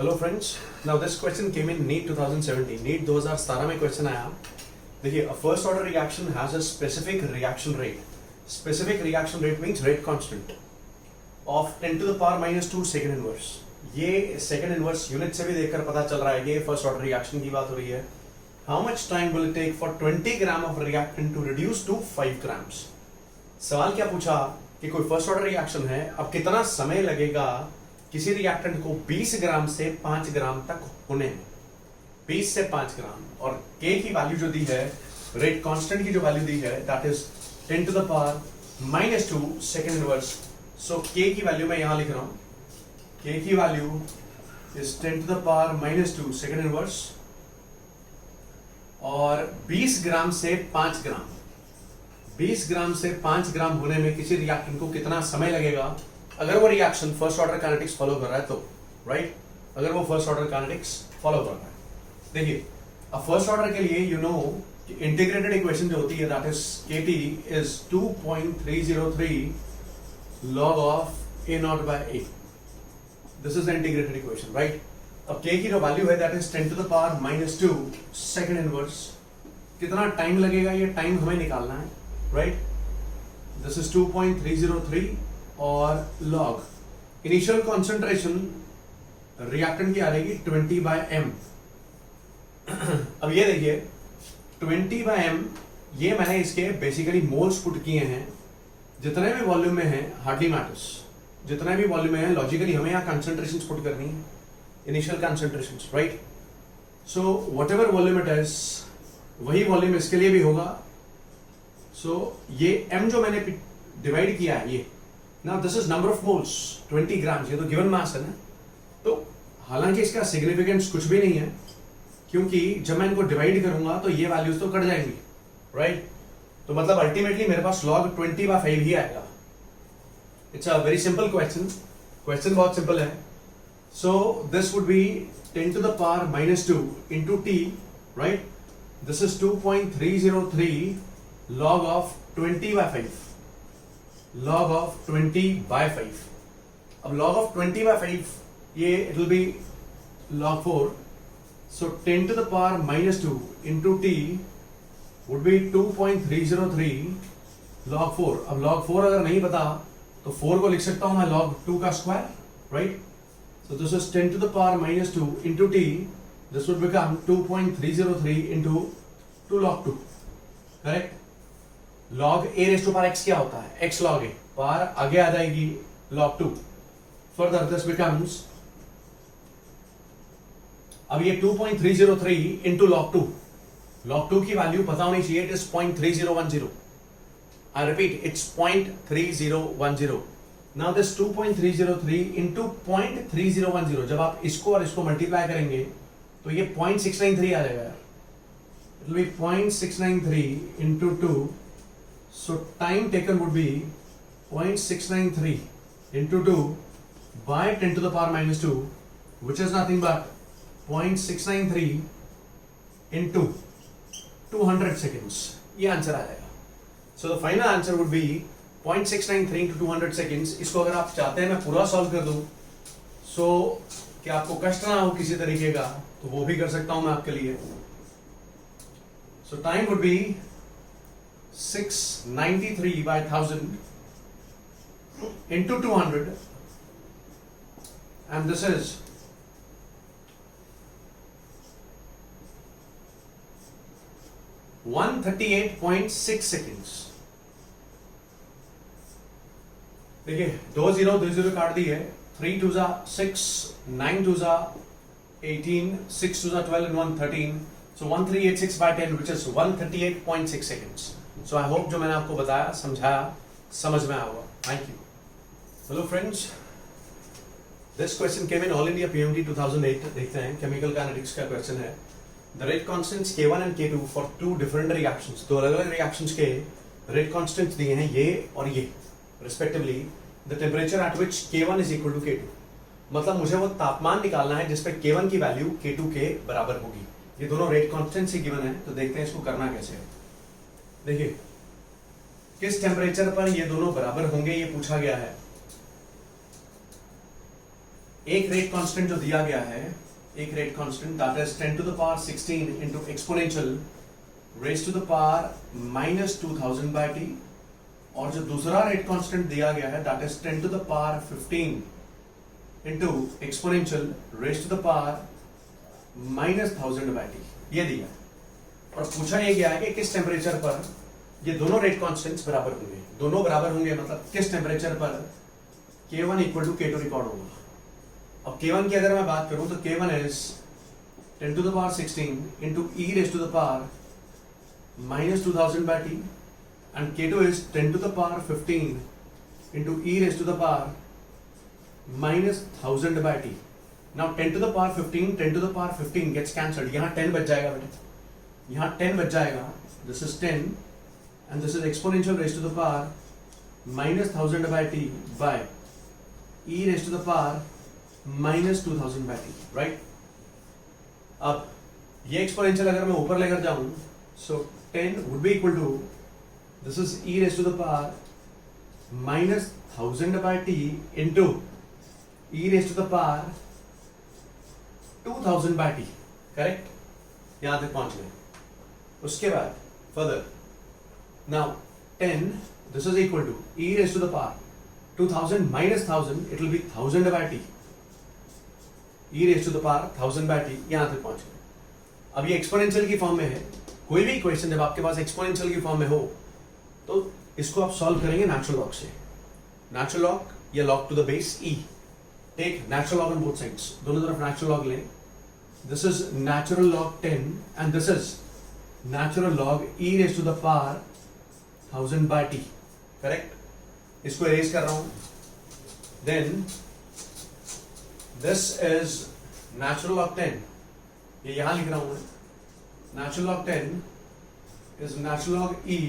Hello friends, now this question came in NEET 2017. NEET 2017 में question आया. देखिए, a first order reaction has a specific reaction rate. Specific reaction rate means rate constant of 10 to the power -2 second inverse. ये second inverse unit से भी देखकर पता चल रहा है कि ये फर्स्ट ऑर्डर रिएक्शन की बात हो रही है. How much time will it take for 20 gram of reactant to reduce to 5 grams. सवाल क्या पूछा कि कोई फर्स्ट ऑर्डर रिएक्शन है, अब कितना समय लगेगा किसी रिएक्टेंट को 20 ग्राम से 5 ग्राम तक होने में. 20 से 5 ग्राम और के की वैल्यू जो दी है, रेट कांस्टेंट की जो वैल्यू दी है, that is 10 to the power -2 second inverse. So k की वैल्यू मैं यहां लिख रहा हूं. के की value is 10 to the power -2 second inverse और 20 ग्राम से 5 ग्राम. 20 ग्राम से 5 ग्राम होने में किसी रिएक्टेंट को कितना समय लगेगा अगर वो reaction first order kinetics follow कर रहा है तो. राइट, अगर वो फर्स्ट ऑर्डर काइनेटिक्स फॉलो कर रहा है. देखिए, अब फर्स्ट ऑर्डर के लिए यू नो इंटीग्रेटेड इक्वेशन जो होती है, that is K T is 2.303 log of a naught by a. This is the integrated equation. Right, अब k की जो वैल्यू है that is 10 to the power -2 second inverse. कितना टाइम लगेगा, ये टाइम हमें निकालना है. राइट, दिस इज 2.303 और लॉग इनिशियल कॉन्सेंट्रेशन रिएक्टेंट की आ रहेगी 20/m. अब ये देखिए 20/m, ये मैंने इसके बेसिकली मोल्स पुट किए हैं. जितने भी वॉल्यूम में है हार्डली मैटर्स. जितने भी वॉल्यूम में है लॉजिकली हमें यहाँ कंसेंट्रेशन पुट करनी है, initial concentration. Right, so what ever volume it is, वही वॉल्यूम इसके लिए भी होगा. सो ये m जो मैंने डिवाइड किया है, ये now this is number of moles 20 grams. ये तो गिवन मास है ना. तो हालांकि इसका सिग्निफिकेंस कुछ भी नहीं है, क्योंकि जब मैं इनको डिवाइड करूंगा तो ये वैल्यूज तो कट जाएंगी. राइट, तो मतलब अल्टीमेटली मेरे पास log 20/5 ही आएगा. It's a very simple question. Question बहुत सिंपल है. So this would be 10 to the power -2 into t. Right, this is 2.303 log of 20/5. log of 20/5. अब log of 20/5 ये it will be log 4. So 10 to the power -2 into t would be 2.303 log 4. अब log 4 अगर नहीं पता तो 4 को लिख सकता हूं मैं log 2 का square. Right, so this is 10 to the power -2 into t. This would become 2.303 into 2 log 2. Correct. log a raised to power x क्या होता है, x log a. पावर आगे आ जाएगी log 2. फर्दर दिस बिकम्स, अब ये 2.303 into log 2. log 2 की value पता होनी चाहिए. It is 0.3010. I repeat, it's 0.3010. Now this 2.303 into 0.3010, जब आप इसको और इसको मल्टीप्लाई करेंगे तो ये 0.693 आ जाएगा. It will B 0.693 into 2. So time taken would be 0.693 into 2 by 10 to the power -2, which is nothing but 0.693 into 200 seconds. ये आंसर आ जाएगा. So the final answer would be 0.693 into 200 seconds. इसको अगर आप चाहते हैं मैं पूरा सॉल्व कर दूं, so कि आपको कष्ट ना हो किसी तरीके का, तो वो भी कर सकता हूं मैं आपके लिए. So time would be 693/1000 into 200, and this is 138.6 seconds. देखिए 2 0 2 0 काट दी है. 3 2 6, 9 2 18, 6 2 12 and 1 13. So 1386/10, which is 138.6 seconds. So I hope जो मैंने आपको बताया, समझाया, समझ में आया होगा. Thank you. Hello friends, this question came in all India PMT 2008. देखते हैं, केमिकल काइनेटिक्स का क्वेश्चन है. The rate constants K1 and K2 for two different reactions. दो अलग अलग रिएक्शंस के रेट कांस्टेंट्स दिए हैं, ये और ये respectively. The temperature at which K1 is equal to K2. मतलब मुझे वो तापमान निकालना है जिसपे K1 की वैल्यू K2 के बराबर होगी. ये दोनों रेट कांस्टेंट्स ही गिवन है, तो देखते हैं इसको करना कैसे है. देखिए, किस टेम्परेचर पर ये दोनों बराबर होंगे ये पूछा गया है. एक रेट कांस्टेंट जो दिया गया है, एक rate constant that is 10 to the power 16 into exponential raised to the power minus 2000 by t, और जो दूसरा रेट कांस्टेंट दिया गया है that is 10 to the power 15 into exponential raised to the power minus 1000 by t, ये दिया है। और पूछा ये गया है कि किस टेम्परेचर पर ये दोनों रेट कांस्टेंट्स बराबर होंगे। दोनों बराबर होंगे मतलब किस टेम्परेचर पर K1 equal to K2 record होगा। अब K1 की अगर मैं बात करूं तो K1 is 10 to the power 16 into e raised to the power minus 2000 by t, and K2 is 10 to the power 15 into e raised to the power minus 1000 by t. Now 10 to the power 15, 10 to the power 15 gets cancelled. यहाँ 10 बच जाएगा बेटे, यहाँ 10 बच जाएगा। This is 10 and this is exponential raised to the power minus 1000 by t by e raised to the power minus 2000 by t, right? अब ये exponential अगर मैं ऊपर लेकर जाऊं, so 10 would be equal to this is e raised to the power minus 1000 by t into e raised to the power 2000 by t, correct? यहां तक पहुंच गए। उसके बाद further, now 10 this is equal to e raised to the power 2000 minus 1000, it will be 1000 by t, e raised to the power 1000 by t, यहां तक पहुंच गए। अब ये एक्सपोनेंशियल की फॉर्म में है। कोई भी इक्वेशन जब आपके पास एक्सपोनेंशियल की फॉर्म में हो तो इसको आप सॉल्व करेंगे नेचुरल लॉग से। नेचुरल लॉग या log to the base e, take natural log on both sides, दोनों तरफ नेचुरल लॉग लें। This is natural log 10 and this is natural log e raised to the power 1000 by t, correct? इसको erase कर रहा हूं। Then this is natural log 10, ये यहां लिख रहा हूं मैं। natural log 10 is natural log e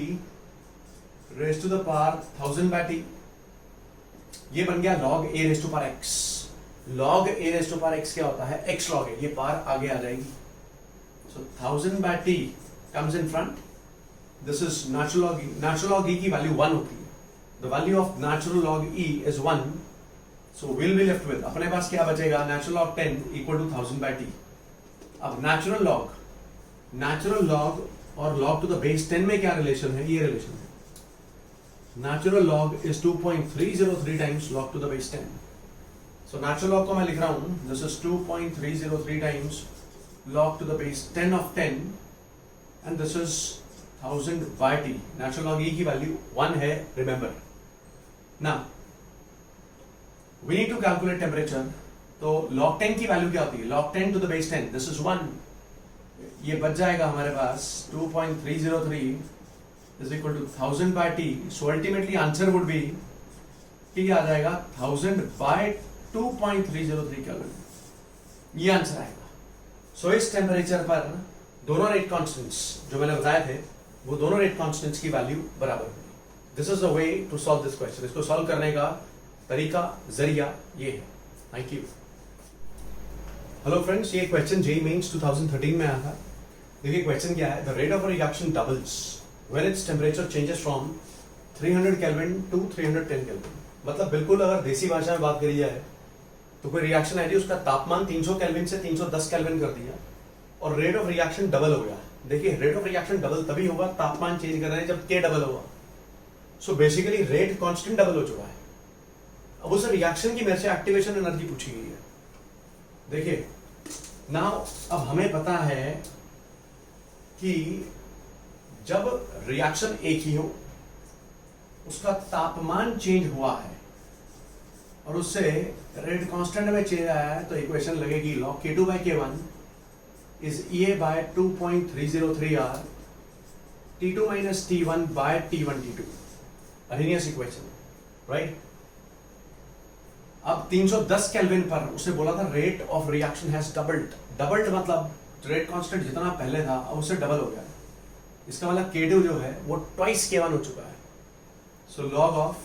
raised to the power 1000 by t, ये बन गया log a raised to power x। log a raised to power x क्या होता है? x log है, ये पार आगे आ जाएगी। so 1000 by t comes in front. This is natural log e. Natural log e की वैल्यू 1 होती है। The value of natural log e is 1. So we'll be left with, अपने पास क्या बचेगा? natural log 10 equal to 1000 by t. अब natural log और log to the base 10 में क्या रिलेशन है? ये रिलेशन है। natural log is 2.303 times log to the base 10. So natural log को मैं लिख रहा हूँ, this is 2.303 times log to the base 10 of 10 and this is 1000 by t. natural log e की वैल्यू 1 है, remember. Now we need to calculate temperature. तो log 10 की value क्या होती है? log 10 to the base 10, this is 1. ये बच जाएगा हमारे पास 2.303 is equal to 1000 by t. So ultimately answer would be t आ जाएगा 1000 by 2.303 केल्विन, ये आंसर आएगा। So इस टेम्परेचर पर दोनों रेट कांस्टेंट्स जो मैंने बताए थे वो दोनों रेट कांस्टेंट्स की वैल्यू बराबर होगी। This is the way to solve this question. इसको सॉल्व करने का तरीका, जरिया ये है। Thank you. हेलो फ्रेंड्स, ये क्वेश्चन जेईई मेंस 2013 में आया था। देखिए क्वेश्चन क्या है, the rate of reaction doubles when it's temperature changes from 300 kelvin to 310 kelvin. मतलब बिल्कुल अगर देसी भाषा में बात करी जाए तो कोई रिएक्शन आई थी, उसका तापमान 300 केल्विन से 310 केल्विन कर दिया और रेट ऑफ रिएक्शन डबल हो गया। देखिए रेट ऑफ रिएक्शन डबल तभी होगा तापमान चेंज कर रहे हैं जब के डबल होगा। So basically rate constant double हो चुका है। अब उस रिएक्शन की मेरे से एक्टिवेशन एनर्जी पूछी गई है। देखिए नाउ अब हमें पता है कि जब रिएक्शन एक ही हो उसका तापमान चेंज हुआ है और उससे रेट कांस्टेंट में चेंज आया है तो इक्वेशन लगेगी log k2 by k1 is EA by 2.303 R T2 minus T1 by T1 T2, Arrhenius equation, right? अब 310 केल्विन पर उसने बोला था rate of reaction has doubled. Doubled मतलब रेट कांस्टेंट जितना पहले था अब उससे डबल हो गया। इसका मतलब K2 जो है वो ट्वाइस K1 हो चुका है। So log of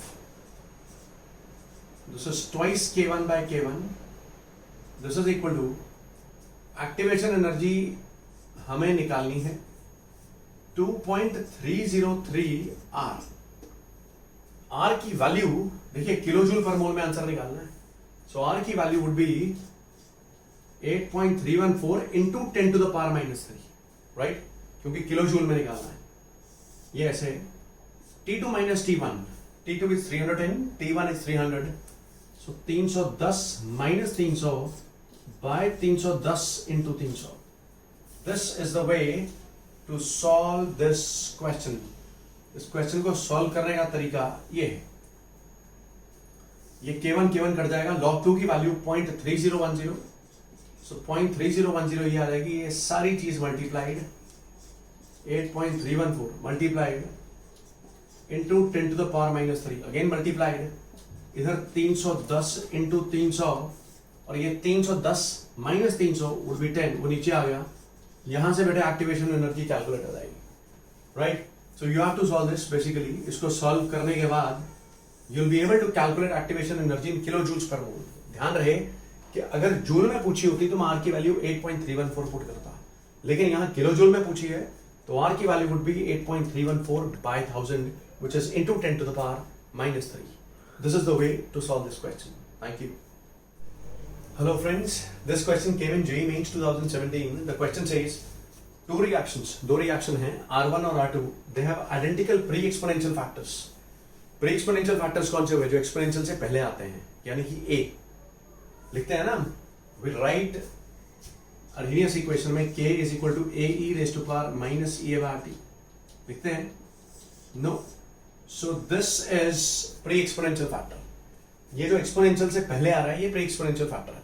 this is twice K1 by K1, this is equal to activation energy हमें निकालनी है 2.303 R। R की वैल्यू देखिए किलो जूल पर मोल में आंसर निकालना है। So R की value would be 8.314 into 10 to the power minus 3, right, क्योंकि किलो जूल में निकालना है। ये ऐसे T2 minus T1, T2 is 310, T1 is 300, so 310 minus 300 by 310 into 300. This is the way to solve this question. इस question को solve करने का तरीका ये है, ये K1 कट जाएगा, log 2 की वैल्यू 0.3010, सो 0.3010 ये आ जाएगी, ये सारी चीज multiplied 8.314 multiplied into 10 to the power minus 3, again multiplied, इधर 310 इंटू 300, और ये 310 माइनस 300 वुड बी 10, वो नीचे आ गया, यहां से बेटा एक्टिवेशन एनर्जी कैलकुलेट हो जाएगी, right. So you have to solve this, basically इसको सॉल्व करने के बाद you will be able to calculate activation energy in kilo joules per mole. ध्यान रहे कि अगर जूल में पूछी होती तो मैं आर की वैल्यू 8.314 पुट करता, लेकिन यहां किलो जूल में पूछी है तो आर की value would be 8.314 by 1000, which is into 10 to the power minus 3. This is the way to solve this question. Thank you. Hello friends, this question came in JEE Mains 2017. The question says two reactions, दो reaction हैं R1 और R2, they have identical pre-exponential factors. Pre-exponential factors कौन से हुए, जो exponential से पहले आते हैं, यानी कि A लिखते हैं ना, we'll write Arrhenius equation में K is equal to AE raised to power minus EA by RT लिखते हैं, no. So this is pre-exponential factor. ये जो exponential से पहले आ रहा है ये pre-exponential factor है.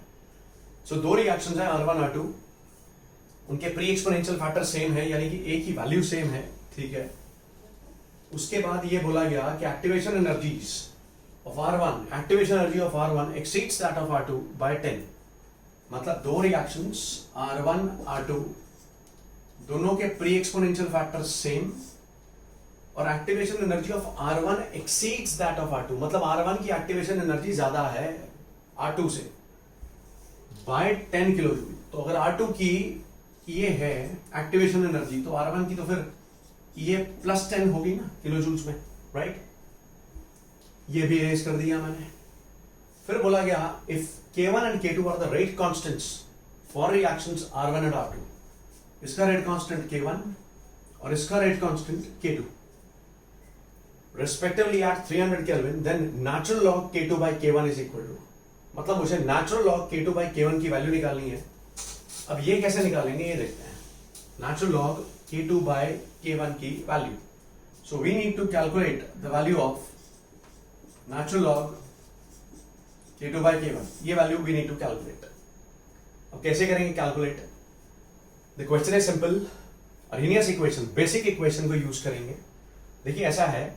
So दो reactions हैं R1 R2, उनके pre-exponential factor same है, यानी कि A की value same है, ठीक है। उसके बाद ये बोला गया कि activation energies of R1, activation energy of R1 exceeds that of R2 by 10. मतलब दो reactions R1 R2 दोनों के pre-exponential factor same, और activation energy of R1 exceeds that of R2, मतलब R1 की एक्टिवेशन एनर्जी ज्यादा है R2 से बाय 10 किलो जूल। तो अगर R2 की ये है एक्टिवेशन एनर्जी, तो R1 की तो फिर ये प्लस 10 होगी ना किलो जूल्स में, राइट। ये भी इरेज कर दिया मैंने। फिर बोला गया if K1 and K2 are the rate constants for reactions R1 and R2, इसका रेट कांस्टेंट K1 और इसका rate constant K2 respectively at 300 Kelvin, then natural log K2 by K1 is equal to, मतलब मुझे natural log K2 by K1 की value निकालनी है। अब ये कैसे निकालेंगे ये देखते हैं, natural log K2 by K1 की value. So we need to calculate the value of natural log K2 by K1, ये value we need to calculate। अब कैसे करेंगे calculate? The question is simple, Arrhenius equation, basic equation को use करेंगे। देखिए ऐसा है,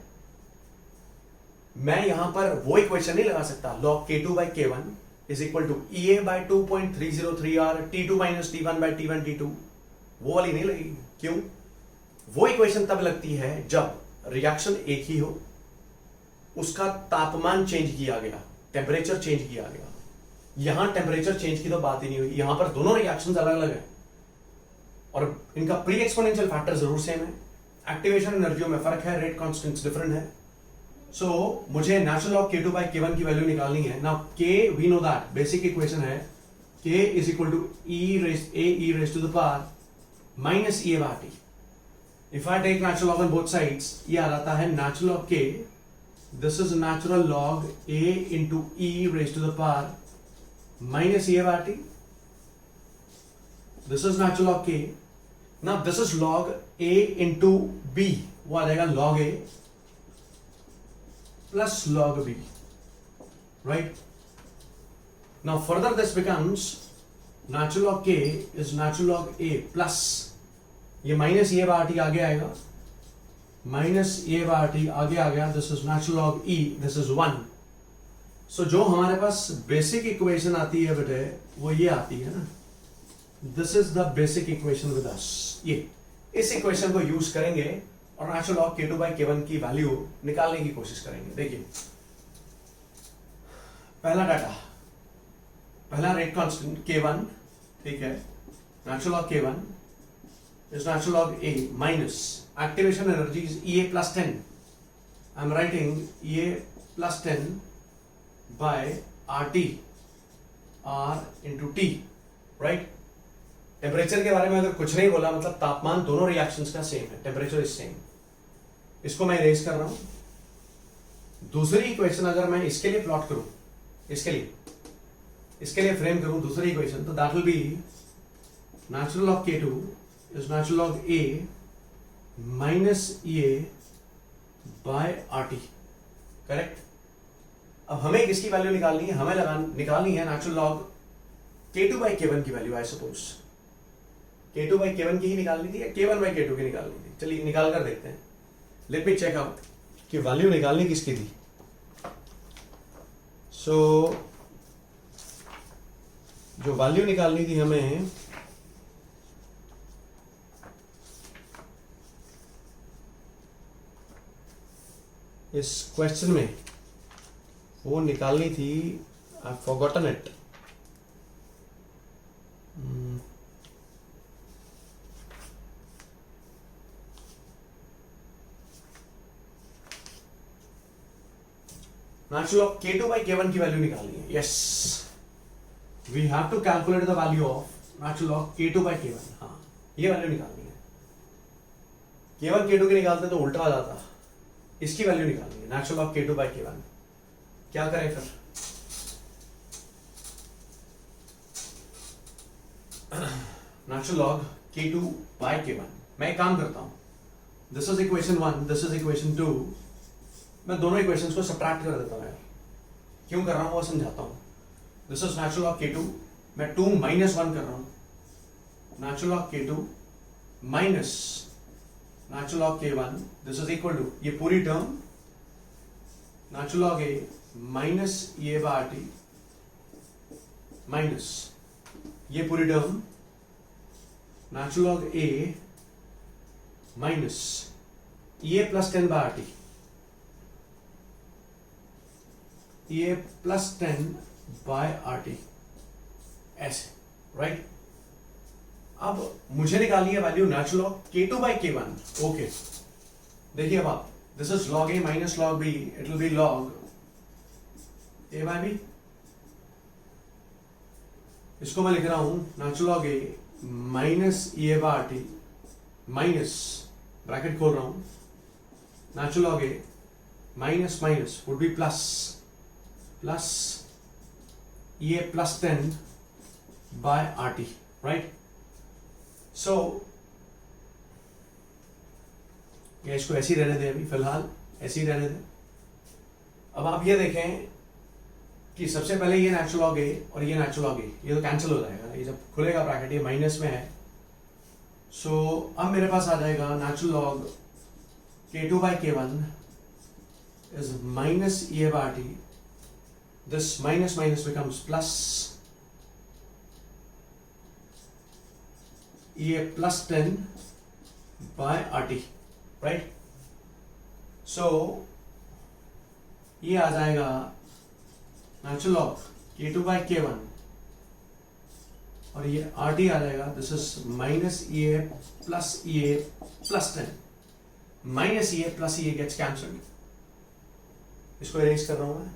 मैं यहां पर वो इक्वेशन नहीं लगा सकता, log K2 by K1 is equal to EA by 2.303R T2 minus T1 by T1 T2, वो वाली नहीं लगेगी। क्यों? वो इक्वेशन तब लगती है जब रिएक्शन एक ही हो, उसका तापमान चेंज किया गया, टेम्परेचर चेंज किया गया। यहां टेम्परेचर चेंज की तो बात ही नहीं हुई, यहां पर दोनों रिएक्शंस अलग अलग हैं और इनका प्री एक्सपोनेंशियल फैक्टर जरूर सेम है, एक्टिवेशन एनर्जियों में फर्क है, रेट कांस्टेंट्स डिफरेंट है। सो मुझे natural log K2 by K1 की वैल्यू निकालनी है। Now K we know that, basic equation है K is equal to E raised to the power minus EA by RT। If I take natural log on both sides, ये आ जाता है natural log K, this is natural log A into E raised to the power minus EA by RT, this is natural log K। Now this is log A into B, वो आ जाएगा log A plus log B, right? Now further this becomes natural log K is natural log A plus, ये minus A by RT आगे आएगा, minus A by RT आगे आ गया, this is natural log E, this is 1। so जो हमारे पास basic equation आती है बेटे वो ये आती है ना, this is the basic equation with us। ये इस equation को यूज करेंगे और natural log K2 by K1 की वैल्यू निकालने की कोशिश करेंगे। देखिए पहला डाटा, पहला रेट कांस्टेंट K1, ठीक है, natural log K1 is natural log A minus activation energy is EA plus 10, I am writing EA plus 10 by RT R into T, right. Temperature के बारे में अगर कुछ नहीं बोला मतलब तापमान दोनों रिएक्शंस का सेम है, टेम्परेचर इज सेम। इसको मैं इरेज कर रहा हूं। दूसरी इक्वेशन अगर मैं इसके लिए प्लॉट करूं, इसके लिए फ्रेम करूं दूसरी इक्वेशन, तो that will be natural log K2 is natural log A minus EA by RT, correct. अब हमें किसकी वैल्यू निकालनी है? हमें निकालनी है natural log K2 by K1 की value. I suppose K2 by K1 की ही निकालनी थी या K1 बाई K2 की निकालनी थी? चलिए निकाल कर देखते हैं। लेट मी चेक आउट कि वैल्यू निकालनी किसकी थी। सो जो वैल्यू निकालनी थी हमें, इस क्वेश्चन में वो निकालनी थी, I forgotten it. Natural log K2 by K1 की वैल्यू निकालनी है। Yes, we have to calculate the value of natural log K2 by K1। हाँ, ये वैल्यू निकालनी है। K1 K2 की निकालते तो उल्टा आ जाता, इसकी वैल्यू निकालनी है natural log K2 by K1। क्या करें फिर? Natural log K2 by K1। मैं एक काम करता हूं, this is equation 1, this is equation 2। मैं दोनों इक्वेशंस को सब्ट्रैक्ट कर देता हूं यार। क्यों कर रहा हूं वो समझाता हूं। This is natural log K2, मैं 2 माइनस 1 कर रहा हूं। Natural log K2 minus natural log K1, this is equal to ये पूरी term natural log A minus EA by RT minus ये पूरी term natural log A minus EA plus 10 by RT, EA plus 10 by RT, ऐसे, right. अब मुझे निकालनी है value natural log K2 by K1। Okay, देखिए अब आप, this is log A minus log B, it will be log A by B। इसको मैं लिख रहा हूं natural log A minus EA by RT minus, bracket खोल रहा हूं, natural log A minus minus would be plus plus EA plus 10 by RT, right. So ये इसको ऐसे ही रहने दें, अभी फिलहाल ऐसे ही रहने दें। अब आप ये देखें कि सबसे पहले ये नेचुरल लॉग A और ये नेचुरल लॉग A, ये तो कैंसिल हो जाएगा, ये जब खुलेगा ब्रैकेट ये माइनस में है। सो अब मेरे पास आ जाएगा natural log K2 by K1 is minus EA by RT, this minus minus becomes plus EA plus 10 by RT, right? So ये आ जाएगा natural log K2 by K1 और ये RT आ जाएगा, this is minus EA plus EA plus 10, minus EA plus EA gets cancelled. इसको erase कर रहा हूं मैं।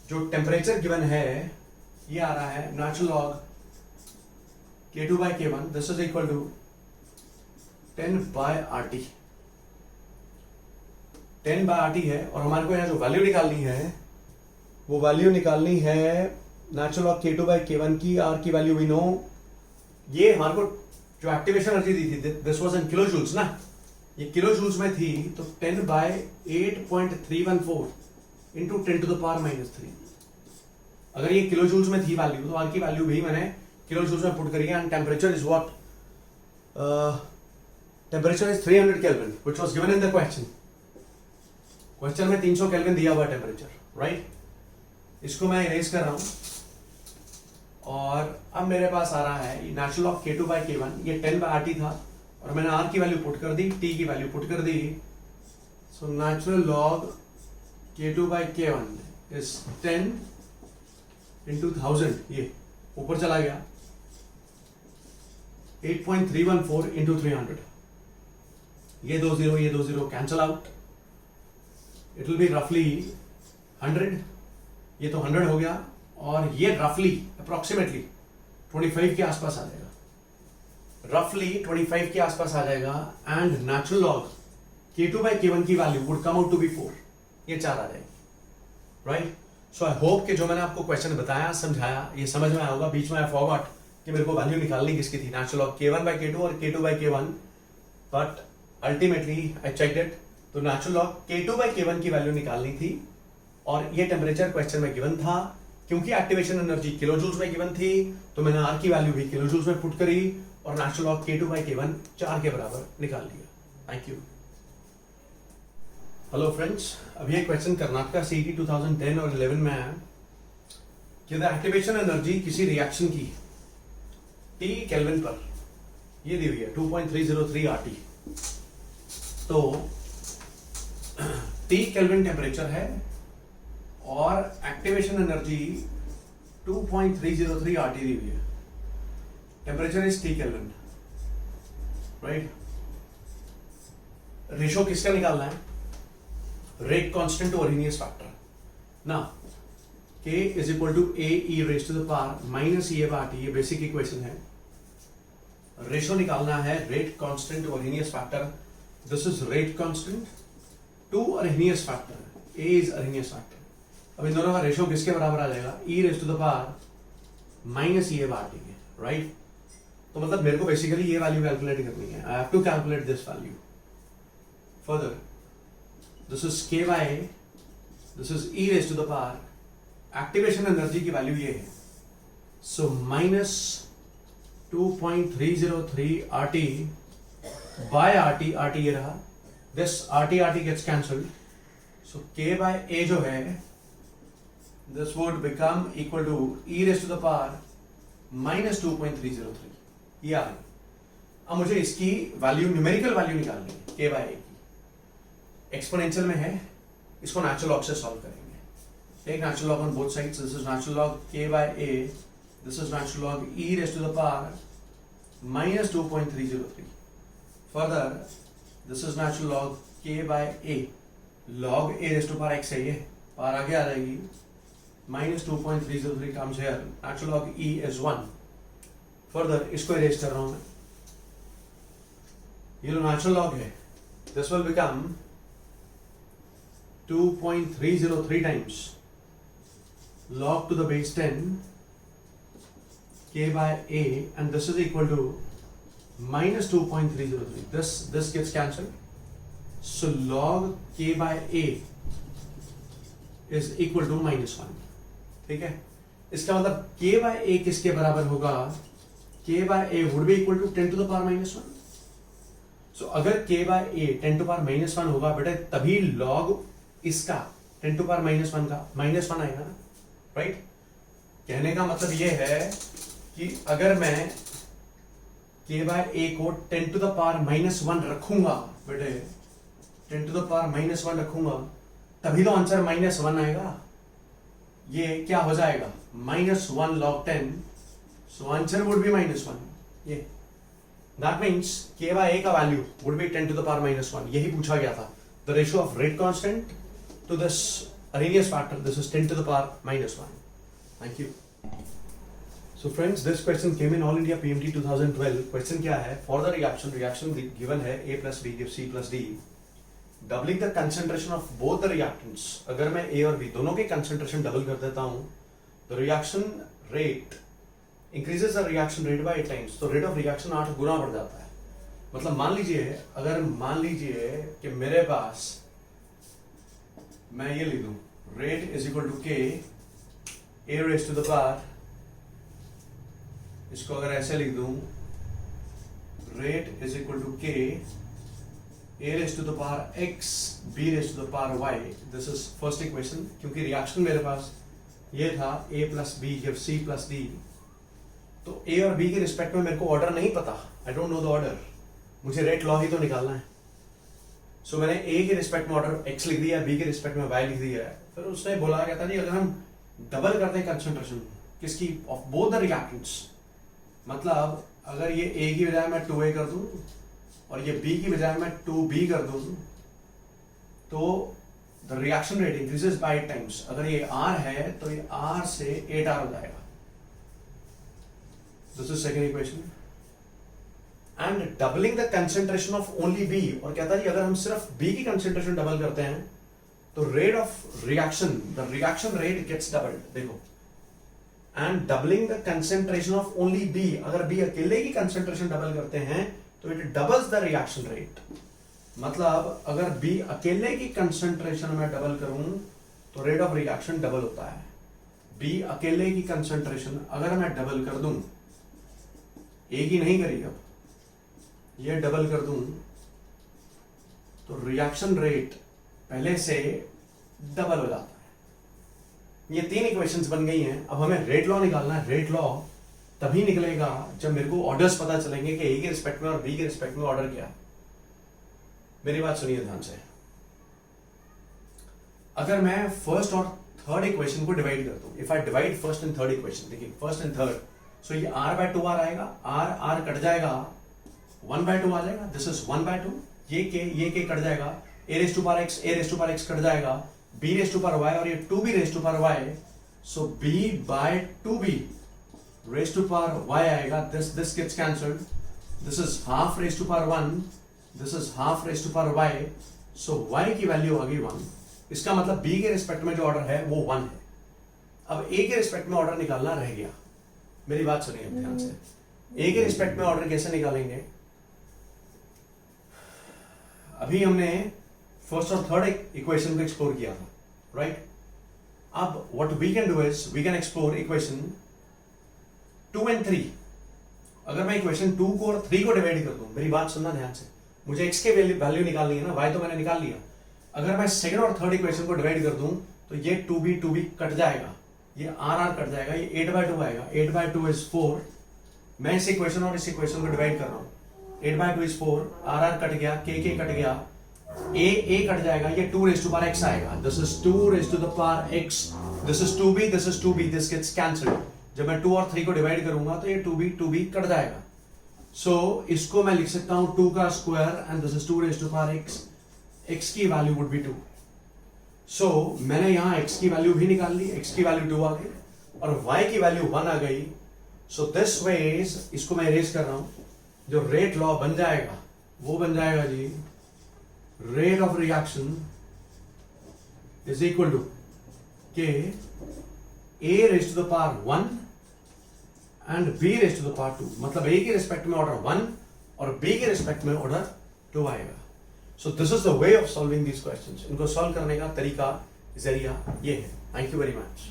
जो टेम्परेचर गिवन है ये आ रहा है natural log K2 by K1, this is equal to 10 by RT। 10 by RT है और हमारे को यहाँ जो वैल्यू निकालनी है वो वैल्यू निकालनी है natural log K2 by K1 की। R की वैल्यू वी नो, ये हमारे को जो एक्टिवेशन एनर्जी दी थी this was in kilo joules ना, ये किलो जूल्स में थी, तो 10 by 8.314 into 10 to the power minus 3। अगर ये किलो जूल्स में थी वैल्यू, तो आर की वैल्यू भी मैंने किलो जूल्स में पुट करी है। And temperature is what? Temperature is 300 kelvin which was given in the question. Question में 300 केल्विन दिया हुआ टेम्परेचर, राइट। इसको मैं इरेज कर रहा हूं और अब मेरे पास आ रहा है natural log K2 by K1, ये 10 बाय RT था और मैंने R की वैल्यू पुट कर दी, T की वैल्यू पुट कर दी। So natural log K2 by K1 is 10 into 1000, ये ऊपर चला गया 8.314 इंटू 300, ये 20 cancel out, it will B रफली 100 ये तो 100 हो गया, और ये रफली अप्रोक्सीमेटली 25 के आसपास आ जाएगा, रफली 25 के आसपास आ जाएगा। And natural log K2 by K1 की value would come out to be 4, ये 4 आ जाएगी, राइट। सो आई होप कि जो मैंने आपको क्वेश्चन बताया, समझाया, ये समझ में आया होगा। बीच में आई फॉरगॉट कि मेरे को वैल्यू निकालनी किसकी थी, natural log K1 by K2 और K2 by K1, but ultimately I checked it, तो natural log K2 by K1 की वैल्यू निकालनी थी, और ये टेम्परेचर क्वेश्चन में गिवन था। क्योंकि एक्टिवेशन एनर्जी किलो जूल्स में गिवन थी, तो मैंने आर की वैल्यू भी किलो जूल्स में पुट करी, और natural log K2 by K1 4 के बराबर निकाल लिया। Thank you. हेलो फ्रेंड्स, अभी एक क्वेश्चन कर्नाटका CET 2010 और 11 में आया कि द एक्टिवेशन एनर्जी किसी रिएक्शन की T केल्विन पर, ये दी हुई है 2.303 RT, तो T केल्विन टेम्परेचर है और एक्टिवेशन एनर्जी 2.303 RT दी हुई है, temperature is T kelvin, right. Ratio किसका निकालना है, rate constant to Arrhenius factor ना, K is equal to A E raise to the power minus E by RT, ये बेसिक इक्वेशन है। रेशो निकालना है rate constant to Arrhenius factor, this is rate constant to Arrhenius factor, A is Arrhenius factor. अब इन दोनों का ratio किसके बराबर आ जाएगा, E raise to the power minus E by RT के, राइट। तो मतलब मेरे को बेसिकली ये वैल्यू कैलकुलेट करनी है, I have to calculate this value further. This is K by, this is E raise to the power, activation energy की value ये है, so minus 2.303 RT by RT, RT ये रहा, this RT gets cancelled, so K by A जो है this would become equal to E raise to the power minus 2.303, ये आ गई। अब मुझे इसकी वैल्यू, न्यूमेरिकल वैल्यू निकालनी है K बाय A की, एक्सपोनेंशियल में है, इसको नेचुरल लॉग से सॉल्व करेंगे। Take natural log on both sides, this is natural log K by A, this is natural log E raise to the power minus 2.303, further this is natural log K by A, log A raise to power x है, ये power आगे आ जाएगी, minus 2.303 comes here, natural log E is 1, further इसको erase कर रहा हूं मैं, ये जो नेचुरल लॉग है this will become 2.303 times log to the base 10 K by A, and this is equal to minus 2.303. This gets cancelled, so log K by A is equal to minus 1. ठीक है, इसका मतलब K by A किसके बराबर होगा, K by A would be equal to 10 to the power minus 1. So अगर K by A 10 to power minus 1 होगा बेटा, तभी log इसका 10 टू पावर माइनस 1 का माइनस 1 आएगा ना, राइट। कहने का मतलब ये है कि अगर मैं K बाय A को 10 टू द पावर माइनस 1 रखूंगा बेटे, 10 टू द पावर माइनस 1 रखूंगा, तभी तो आंसर माइनस 1 आएगा। ये क्या हो जाएगा, minus 1 log 10, so answer would be minus 1। ये that means K by A का value would be 10 to the power minus 1, यही पूछा गया था। The ratio of rate constant to this Arrhenius factor, this is 10 to the power minus 1. Thank you. So friends, this question came in All India PMT 2012. Question क्या है, for the reaction given है A plus B gives C plus D, doubling the concentration of both the reactants, अगर मैं A और B दोनों के concentration double कर देता हूँ, the reaction rate increases the reaction rate by 8 times, तो rate of reaction 8 गुना बढ़ जाता है। मतलब मान लीजिए कि मेरे पास, मैं ये लिख दूं, rate is equal to K A raise to the power, इसको अगर ऐसे लिख दूं, rate is equal to K A raise to the power X B raise to the power Y, this is first equation. क्योंकि reaction मेरे पास ये था A plus B give C plus D, तो A और B के respect में मेरे को ऑर्डर नहीं पता, I don't know the order, मुझे रेट लॉ ही तो निकालना है। सो मैंने A के रिस्पेक्ट में ऑर्डर X लिख दिया, B के रिस्पेक्ट में Y लिख दिया है। फिर उसने बोला गया था जी अगर हम डबल करते हैं कंसंट्रेशन किसकी, ऑफ बोथ द रिएक्टेंट्स, मतलब अगर ये A की बजाय मैं 2A कर दूं और ये B की बजाय मैं 2B कर दूं, तो the reaction rate increases by 8 times. अगर ये R है तो ये R से 8R हो जाएगा। This is second equation. And doubling the concentration of only B, और कहता है अगर हम सिर्फ B की कंसेंट्रेशन डबल करते हैं तो rate of reaction, the reaction rate gets doubled. देखो, and doubling the concentration of only B, अगर B अकेले की कंसेंट्रेशन डबल करते हैं तो it doubles the reaction rate. मतलब अगर B अकेले की कंसेंट्रेशन में डबल करूं तो रेट ऑफ रिएक्शन डबल होता है। B अकेले की कंसेंट्रेशन अगर मैं डबल कर दूं, एक ही नहीं करी, अब ये डबल कर दूं तो रिएक्शन रेट पहले से डबल हो जाता है। ये 3 इक्वेशंस बन गई हैं। अब हमें रेट लॉ निकालना है। रेट लॉ तभी निकलेगा जब मेरे को ऑर्डर्स पता चलेंगे कि A के रिस्पेक्ट में और B के रिस्पेक्ट में ऑर्डर क्या है। मेरी बात सुनिए ध्यान से। अगर मैं फर्स्ट और थर्ड इक्वेशन को डिवाइड कर दूं, if I divide first and third equation, देखिए फर्स्ट एंड थर्ड, सो ये R/2R आएगा, R कट जाएगा, 1/2 आ जाएगा, दिस इज 1/2, ये के कट जाएगा, a⁻x कट जाएगा, b⁻y और ये 2b⁻y, सो b/2b y आएगा, this gets cancelled, this is ½ this is ½ y, सो y की वैल्यू आ गई 1। इसका मतलब b के रिस्पेक्ट में जो ऑर्डर है वो 1 है। अब a के रिस्पेक्ट में ऑर्डर निकालना रह गया। मेरी बात सुनिए ध्यान से। a के रिस्पेक्ट में ऑर्डर कैसे निकालेंगे? अभी हमने फर्स्ट और थर्ड इक्वेशन को एक्सप्लोर किया था, राइट? अब what we can do is we can explore equation 2 and 3। अगर मैं इक्वेशन 2 को और 3 को डिवाइड कर दूं, मेरी बात सुनना ध्यान से, मुझे x के वैल्यू निकालनी है ना, y तो मैंने निकाल लिया। अगर मैं सेकंड और थर्ड इक्वेशन को डिवाइड कर दूं तो ये 2b कट जाएगा, ये r कट जाएगा, ये 8/2 आएगा, 8/2 इज 4। मैं इस इक्वेशन और इस इक्वेशन को डिवाइड कर रहा हूं, 8/2 इज 4, r कट गया, k कट गया, a कट जाएगा, ये 2⁻x आएगा, this is 2⁻x, this is 2b, this is 2b, this gets cancelled. जब मैं 2 और 3 को डिवाइड करूंगा तो ये 2b कट जाएगा। सो इसको मैं लिख सकता हूं 2 का square and this is 2⁻x, x की वैल्यू वुड बी 2। सो मैंने यहां x की वैल्यू भी निकाल ली, x की वैल्यू 2 आ गई और y की वैल्यू 1 आ गई। सो दिस वेज, इसको मैं इरेज कर रहा हूं, जो रेट लॉ बन जाएगा वो बन जाएगा जी, rate of reaction is equal to k a⁻1 and b⁻2। मतलब a के रिस्पेक्ट में ऑर्डर 1 और b के रिस्पेक्ट में ऑर्डर 2 आएगा। So this is the way of solving these questions. इनको सॉल्व करने का तरीका, जरिया ये है। Thank you very much.